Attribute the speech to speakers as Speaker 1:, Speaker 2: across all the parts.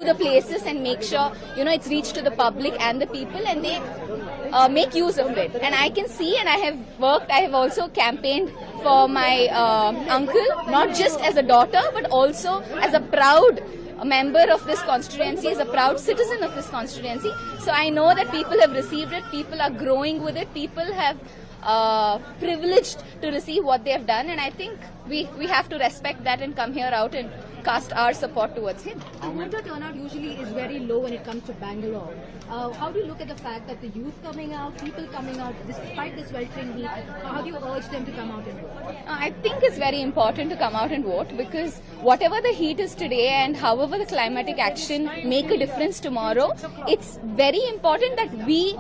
Speaker 1: the places and make sure it's reached to the public and the people, and they make use of it. And I can see, and I have also campaigned for my uncle, not just as a daughter but also as a proud member of this constituency, as a proud citizen of this constituency. So I know that people have received it, people are growing with it, people have privileged to receive what they have done, and I think we have to respect that and come here out and cast our support towards him.
Speaker 2: The voter turnout usually is very low when it comes to Bangalore. How do you look at the fact that the youth coming out, people coming out, despite the sweltering heat, how do you urge them to come out and vote?
Speaker 1: I think it's very important to come out and vote, because whatever the heat is today and however the climatic action make a difference tomorrow, it's very important that we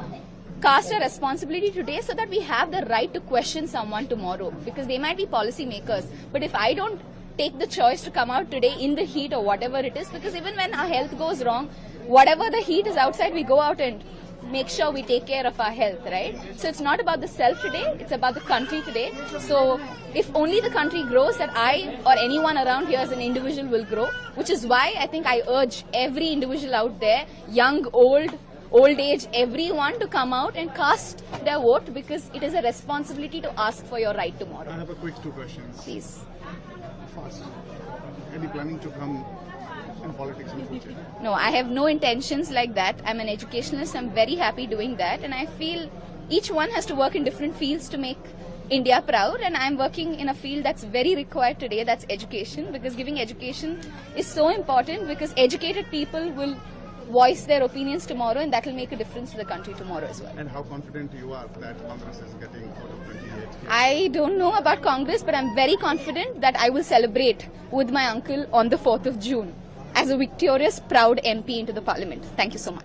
Speaker 1: cast our responsibility today so that we have the right to question someone tomorrow, because they might be policy makers. But if I don't take the choice to come out today in the heat or whatever it is, because even when our health goes wrong, whatever the heat is outside, we go out and make sure we take care of our health, right? So it's not about the self today, it's about the country today. So if only the country grows, that I or anyone around here as an individual will grow, which is why I think I urge every individual out there, young, old age, everyone, to come out and cast their vote, because it is a responsibility to ask for your right tomorrow.
Speaker 3: I have a quick 2 questions.
Speaker 1: Please.
Speaker 3: Fast. Any planning to come in politics in the future?
Speaker 1: No, I have no intentions like that. I'm an educationalist. I'm very happy doing that, and I feel each one has to work in different fields to make India proud, and I'm working in a field that's very required today, that's education, because giving education is so important, because educated people will voice their opinions tomorrow, and that will make a difference to the country tomorrow as well.
Speaker 3: And how confident you are that Congress is getting out of 28?
Speaker 1: I don't know about Congress, but I'm very confident that I will celebrate with my uncle on the 4th of June as a victorious, proud MP into the parliament. Thank you so much.